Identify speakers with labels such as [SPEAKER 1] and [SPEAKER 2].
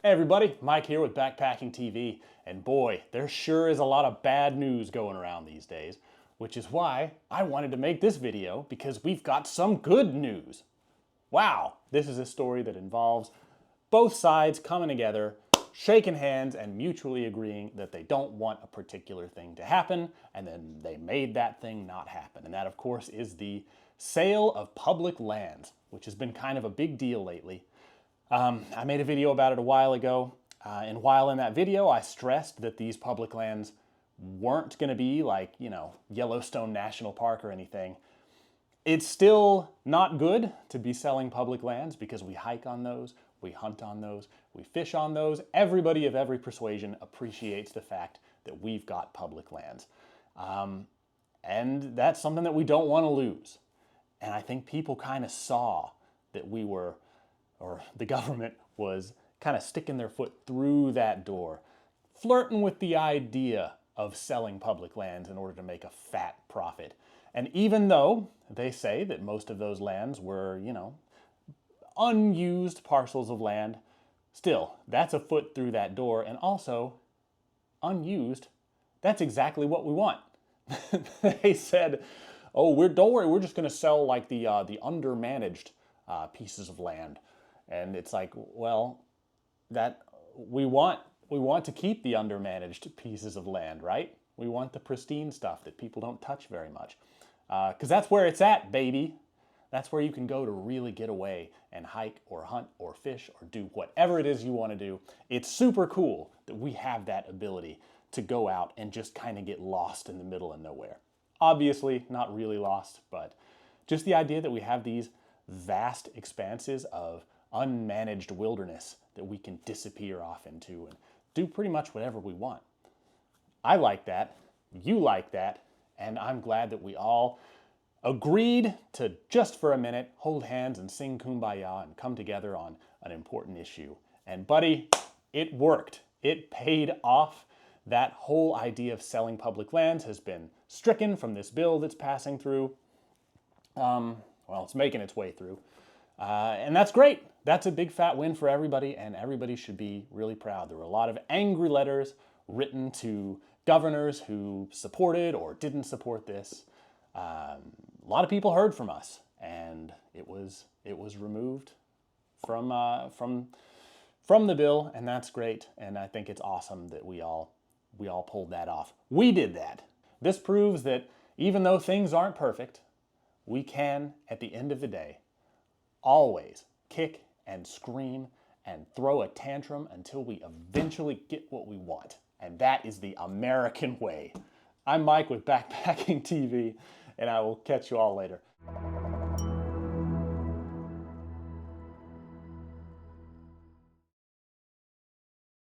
[SPEAKER 1] Hey everybody, Mike here with Backpacking TV, and boy, there sure is a lot of bad news going around these days, which is why I wanted to make this video because we've got some good news. Wow, this is a story that involves both sides coming together, shaking hands, and mutually agreeing that they don't want a particular thing to happen, and then they made that thing not happen. And that, of course, is the sale of public lands, which has been kind of a big deal lately. I made a video about it a while ago, and while in that video I stressed that these public lands weren't going to be like, Yellowstone National Park or anything, it's still not good to be selling public lands because we hike on those, we hunt on those, we fish on those. Everybody of every persuasion appreciates the fact that we've got public lands. And that's something that we don't want to lose. And I think people kind of saw that the government was kind of sticking their foot through that door, flirting with the idea of selling public lands in order to make a fat profit. And even though they say that most of those lands were, unused parcels of land, still, that's a foot through that door, and also, unused, that's exactly what we want. They said, oh, don't worry, we're just going to sell like the undermanaged pieces of land. And it's like, well, that we want to keep the undermanaged pieces of land, right? We want the pristine stuff that people don't touch very much. Because that's where it's at, baby. That's where you can go to really get away and hike or hunt or fish or do whatever it is you want to do. It's super cool that we have that ability to go out and just kind of get lost in the middle of nowhere. Obviously, not really lost, but just the idea that we have these vast expanses of unmanaged wilderness that we can disappear off into and do pretty much whatever we want. I like that, you like that, and I'm glad that we all agreed to, just for a minute, hold hands and sing Kumbaya and come together on an important issue. And buddy, it worked. It paid off. That whole idea of selling public lands has been stricken from this bill that's passing through. It's making its way through. And that's great. That's a big fat win for everybody, and everybody should be really proud. There were a lot of angry letters written to governors who supported or didn't support this. A lot of people heard from us, and it was removed from the bill, and that's great. And I think it's awesome that we all pulled that off. We did that. This proves that even though things aren't perfect, we can, at the end of the day, always kick and scream and throw a tantrum until we eventually get what we want. And that is the American way. I'm Mike with Backpacking TV, and I will catch you all later.